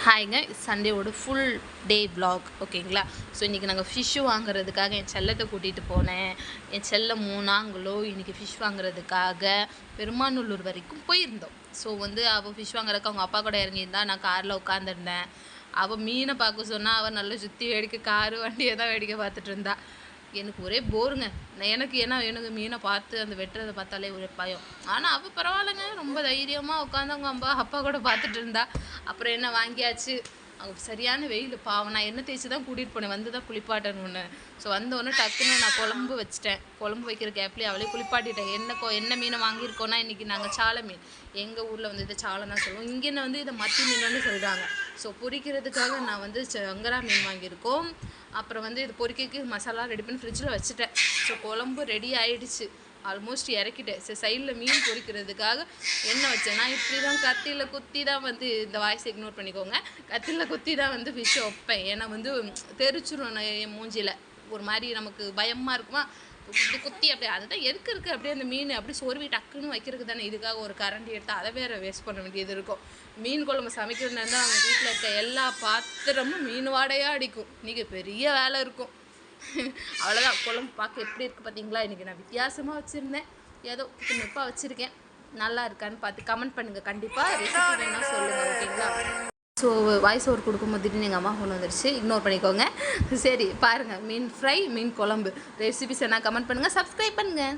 ஹாய்ங்க, சண்டேவோட full day vlog ஓகேங்களா. So இன்றைக்கி நாங்கள் ஃபிஷ்ஷு வாங்குறதுக்காக என் செல்லத்தை கூட்டிகிட்டு போனேன். என் செல்லம் நாங்களும் இன்றைக்கி ஃபிஷ் வாங்குறதுக்காக பெருமாநல்லூர் வரைக்கும் போயிருந்தோம். ஸோ அவள் ஃபிஷ் வாங்குறதுக்கு அவங்க அப்பா கூட இறங்கியிருந்தா, நான் காரில் உட்காந்துருந்தேன். அவள் மீனை பார்க்க சொன்னால் அவள் நல்லா சுற்றி வேடிக்கை காரு வண்டியை தான் வேடிக்கை பார்த்துட்டு இருந்தா. எனக்கு ஒரே போருங்க. எனக்கு மீனை பார்த்து அந்த வெட்டுறதை பார்த்தாலே ஒரே பயம். ஆனால் அவள் பரவாயில்லைங்க, ரொம்ப தைரியமாக உட்காந்து அவங்க அப்பா கூட பார்த்துட்டு இருந்தா. அப்புறம் என்ன வாங்கியாச்சு. அவங்க சரியான வெயில் பாவம். நான் எண்ணெய் தேய்ச்சி தான் கூட்டிகிட்டு போனேன், வந்து தான் குளிப்பாட்டணும்னு. ஸோ வந்தோடனே டக்குன்னு நான் குழம்பு வச்சிட்டேன். குழம்பு வைக்கிற கேப்லேயே அவளே குளிப்பாட்டிட்டேன். என்ன மீனை வாங்கியிருக்கோன்னா இன்றைக்கி நாங்கள் சாலை மீன், எங்கள் ஊரில் இதை சாலை தான் சொல்லுவோம். இங்கே இதை மத்தி மீனுன்னு சொல்கிறாங்க. ஸோ பொரிக்கிறதுக்காக நான் சங்கரா மீன் வாங்கியிருக்கோம். அப்புறம் இது பொரிக்கைக்கு மசாலா ரெடி பண்ணி ஃப்ரிட்ஜில் வச்சுட்டேன். ஸோ குழம்பு ரெடி ஆகிடுச்சு, ஆல்மோஸ்ட் இறக்கிட்டேன். சரி, சைடில் மீன் பொரிக்கிறதுக்காக எண்ணெய் வச்சேன். நான் இப்படி தான் கத்தியில் குத்தி தான் இந்த வாய்ஸ் இக்னோர் பண்ணிக்கோங்க. கத்தியில் குத்தி தான் ஃபிஷ்ஷை வைப்பேன். ஏன்னா தெரிச்சிரும் என் மூஞ்சியில். ஒரு மாதிரி நமக்கு பயமாக இருக்குமா, இப்படி குத்தி அப்படியே அதுதான் எதுக்கு இருக்குது. அப்படியே அந்த மீன் அப்படி சொருவி டக்குன்னு வைக்கிறதுக்கு தானே. இதுக்காக ஒரு கரண்டி எடுத்து அதை வேறு வேஸ்ட் பண்ண வேண்டியது இருக்கும். மீன் குழம்பு சமைக்கிறதுனா இருந்தால் அவங்க வீட்டில் இருக்க எல்லா பாத்திரமும் மீன் வாடையாக அடிக்கும். இன்றைக்கி பெரிய வேலை இருக்கும். அவ்வளோதான். குழம்பு பார்க்க எப்படி இருக்குது பார்த்தீங்களா. இன்றைக்கி நான் வித்தியாசமாக வச்சுருந்தேன். ஏதோ நெப்பாக வச்சுருக்கேன். நல்லா இருக்கான்னு பார்த்து கமெண்ட் பண்ணுங்கள். கண்டிப்பாக ரெசிபி வேணால் சொல்லுங்கள் ஓகேங்களா. ஸோ வாய்ஸ் ஓவர் கொடுக்கும்போது திடீர்னு எங்கள் அம்மா ஃபோன் வந்துடுச்சு, இக்னோர் பண்ணிக்கோங்க. சரி பாருங்கள், மீன் ஃப்ரை, மீன் குழம்பு ரெசிபிஸ் என்ன கமெண்ட் பண்ணுங்கள், சப்ஸ்கிரைப் பண்ணுங்கள்.